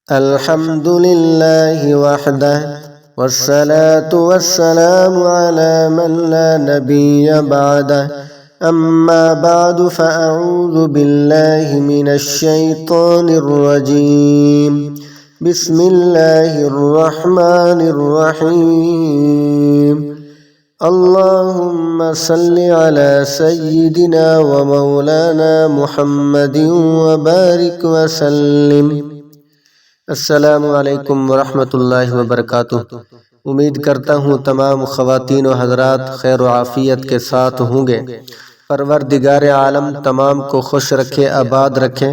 الحمد لله وحده والصلاة والسلام على من لا نبي بعده أما بعد فأعوذ بالله من الشيطان الرجيم بسم الله الرحمن الرحيم اللهم صل على سيدنا ومولانا محمد وبارك وسلم۔ السلام علیکم ورحمۃ اللہ وبرکاتہ۔ امید کرتا ہوں تمام خواتین و حضرات خیر و عافیت کے ساتھ ہوں گے۔ پروردگار عالم تمام کو خوش رکھے، آباد رکھے،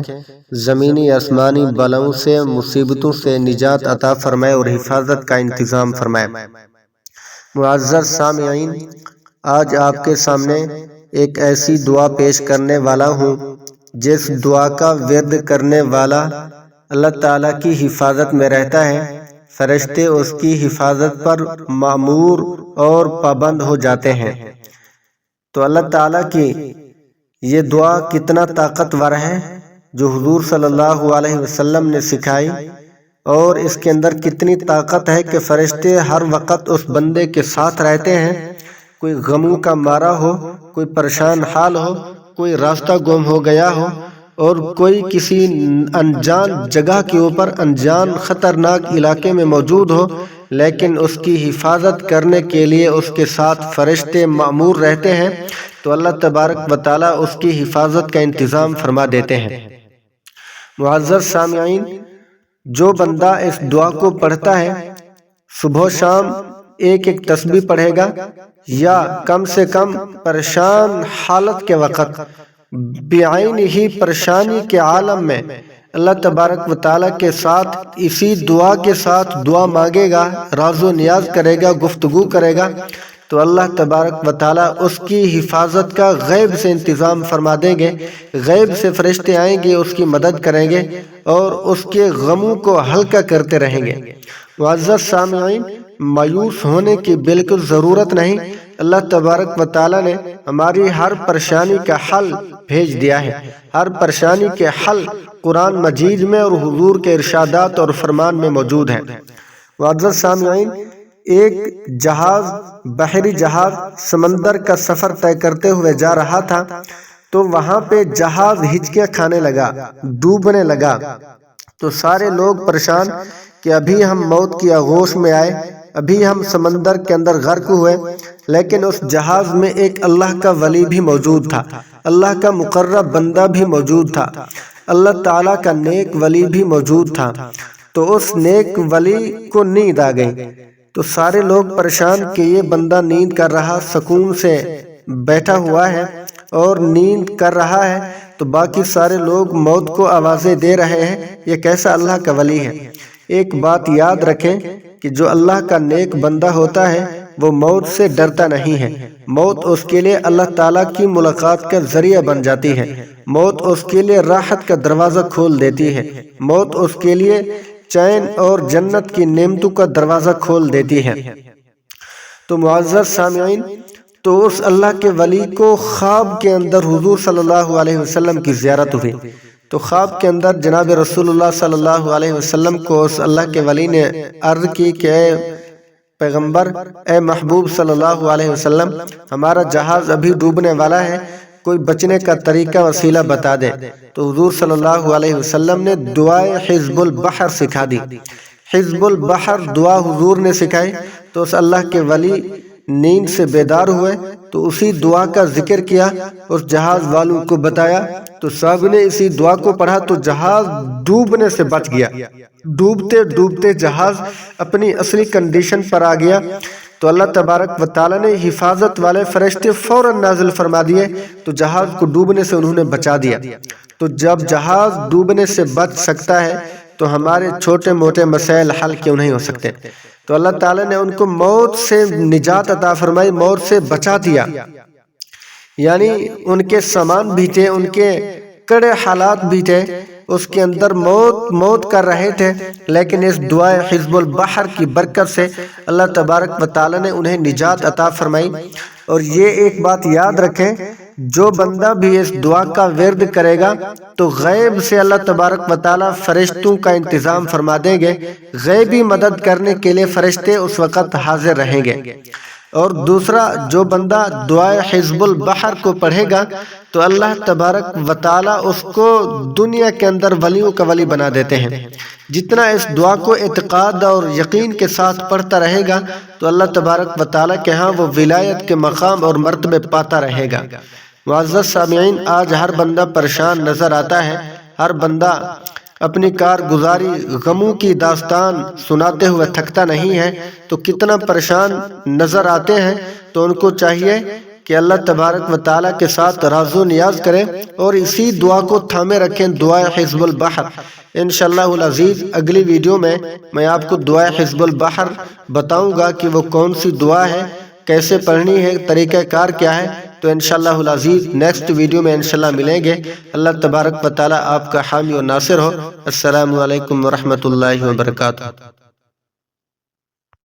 زمینی آسمانی بلاؤں سے، مصیبتوں سے نجات عطا فرمائے اور حفاظت کا انتظام فرمائے۔ معزز سامعین، آج آپ کے سامنے ایک ایسی دعا پیش کرنے والا ہوں جس دعا کا ورد کرنے والا اللہ تعالیٰ کی حفاظت میں رہتا ہے۔ فرشتے اس کی حفاظت پر مامور اور پابند ہو جاتے ہیں۔ تو اللہ تعالیٰ کی یہ دعا کتنا طاقتور ہے جو حضور صلی اللہ علیہ وسلم نے سکھائی، اور اس کے اندر کتنی طاقت ہے کہ فرشتے ہر وقت اس بندے کے ساتھ رہتے ہیں۔ کوئی غموں کا مارا ہو، کوئی پریشان حال ہو، کوئی راستہ گم ہو گیا ہو، اور کوئی کسی انجان جگہ کے اوپر انجان خطرناک علاقے میں موجود ہو، لیکن اس کی حفاظت کرنے کے لیے اس کے ساتھ فرشتے مأمور رہتے ہیں، تو اللہ تبارک و تعالیٰ اس کی حفاظت کا انتظام فرما دیتے ہیں۔ معزز سامعین، جو بندہ اس دعا کو پڑھتا ہے، صبح و شام ایک ایک تسبیح پڑھے گا، یا کم سے کم پریشان حالت کے وقت، بعین ہی پریشانی کے عالم میں اللہ تبارک و تعالیٰ کے ساتھ اسی دعا کے ساتھ دعا مانگے گا، راز و نیاز کرے گا، گفتگو کرے گا، تو اللہ تبارک و تعالیٰ اس کی حفاظت کا غیب سے انتظام فرما دیں گے۔ غیب سے فرشتے آئیں گے، اس کی مدد کریں گے اور اس کے غموں کو ہلکا کرتے رہیں گے۔ معزز سامعین، مایوس ہونے کی بالکل ضرورت نہیں۔ اللہ تبارک و تعالیٰ نے ہماری ہر پریشانی کا حل بھیج دیا ہے۔ ہر پریشانی کے حل قرآن مجید میں اور حضور کے ارشادات اور فرمان میں موجود ہے۔ معزز سامعین، ایک جہاز، بحری جہاز، سمندر کا سفر طے کرتے ہوئے جا رہا تھا، تو وہاں پہ جہاز ہچکیاں کھانے لگا، ڈوبنے لگا۔ تو سارے لوگ پریشان کہ ابھی ہم موت کی آغوش میں آئے، ابھی ہم سمندر کے اندر غرق ہوئے، لیکن اس جہاز میں ایک اللہ کا ولی بھی موجود تھا، اللہ کا مقرب بندہ بھی موجود تھا، اللہ تعالیٰ کا نیک ولی بھی موجود تھا۔ تو اس نیک ولی کو نیند آ گئی، تو سارے لوگ پریشان کہ یہ بندہ نیند کر رہا، سکون سے بیٹھا ہوا ہے اور نیند کر رہا ہے، تو باقی سارے لوگ موت کو آوازیں دے رہے ہیں، یہ کیسا اللہ کا ولی ہے۔ ایک بات یاد رکھیں کہ جو اللہ کا نیک بندہ ہوتا ہے وہ موت سے ڈرتا نہیں ہے۔ موت اس کے لیے اللہ تعالیٰ کی ملاقات کا ذریعہ بن جاتی ہے، موت اس کے لیے راحت کا دروازہ کھول دیتی ہے، موت اس کے لیے چین اور جنت کی نعمتوں کا دروازہ کھول دیتی ہے۔ تو معزز سامعین، تو اس اللہ کے ولی کو خواب کے اندر حضور صلی اللہ علیہ وسلم کی زیارت ہوئی۔ تو خواب کے اندر جناب رسول اللہ صلی اللہ علیہ وسلم کو اس اللہ کے ولی نے عرض کی کہ اے پیغمبر، اے محبوب صلی اللہ علیہ وسلم، ہمارا جہاز ابھی ڈوبنے والا ہے، کوئی بچنے کا طریقہ وسیلہ بتا دے۔ تو حضور صلی اللہ علیہ وسلم نے دعائے حزب البحر سکھا دی۔ حزب البحر دعا حضور نے سکھائی، تو اس اللہ کے ولی نیند سے بیدار ہوئے، تو اسی دعا کا ذکر کیا، اس جہاز والوں کو بتایا، تو سب نے اسی دعا کو پڑھا، تو جہاز ڈوبنے سے بچ گیا۔ ڈوبتے ڈوبتے جہاز اپنی اصلی کنڈیشن پر آ گیا، تو اللہ تبارک و تعالیٰ نے حفاظت والے فرشتے فوراً نازل فرما دیے، تو جہاز کو ڈوبنے سے انہوں نے بچا دیا۔ تو جب جہاز ڈوبنے سے بچ سکتا ہے تو ہمارے چھوٹے موٹے مسائل حل کیوں نہیں ہو سکتے؟ تو اللہ تعالیٰ نے ان کو موت سے نجات عطا فرمائی، موت سے بچا دیا۔ یعنی ان کے سامان بھی تھے، ان کے کڑے حالات بھی تھے، اس کے اندر موت کر رہے تھے، لیکن اس دعائے حزب البحر کی برکت سے اللہ تبارک و تعالیٰ نے انہیں نجات عطا فرمائی، اور یہ ایک بات یاد رکھیں، جو بندہ بھی اس دعا کا ورد کرے گا تو غیب سے اللہ تبارک و تعالیٰ فرشتوں کا انتظام فرما دیں گے، غیبی مدد کرنے کے لیے فرشتے اس وقت حاضر رہیں گے۔ اور دوسرا، جو بندہ دعائے حزب البحر کو پڑھے گا تو اللہ تبارک و تعالیٰ اس کو دنیا کے اندر ولیوں کا ولی بنا دیتے ہیں۔ جتنا اس دعا کو اعتقاد اور یقین کے ساتھ پڑھتا رہے گا تو اللہ تبارک و تعالیٰ کے ہاں وہ ولایت کے مقام اور مرتبے پاتا رہے گا۔ معزز سامعین، آج ہر بندہ پریشان نظر آتا ہے، ہر بندہ اپنی کارگزاری غموں کی داستان سناتے ہوئے تھکتا نہیں ہے، تو کتنا پریشان نظر آتے ہیں۔ تو ان کو چاہیے کہ اللہ تبارک و تعالیٰ کے ساتھ راز و نیاز کریں اور اسی دعا کو تھامے رکھیں، دعائے حزب البحر۔ انشاءاللہ العزیز اگلی ویڈیو میں آپ کو دعائے حزب البحر بتاؤں گا کہ وہ کون سی دعا ہے، کیسے پڑھنی ہے، طریقہ کار کیا ہے۔ تو انشاءاللہ العزیز نیکسٹ ویڈیو میں انشاءاللہ ملیں گے۔ اللہ تبارک و تعالیٰ آپ کا حامی و ناصر ہو۔ السلام علیکم ورحمۃ اللہ وبرکاتہ۔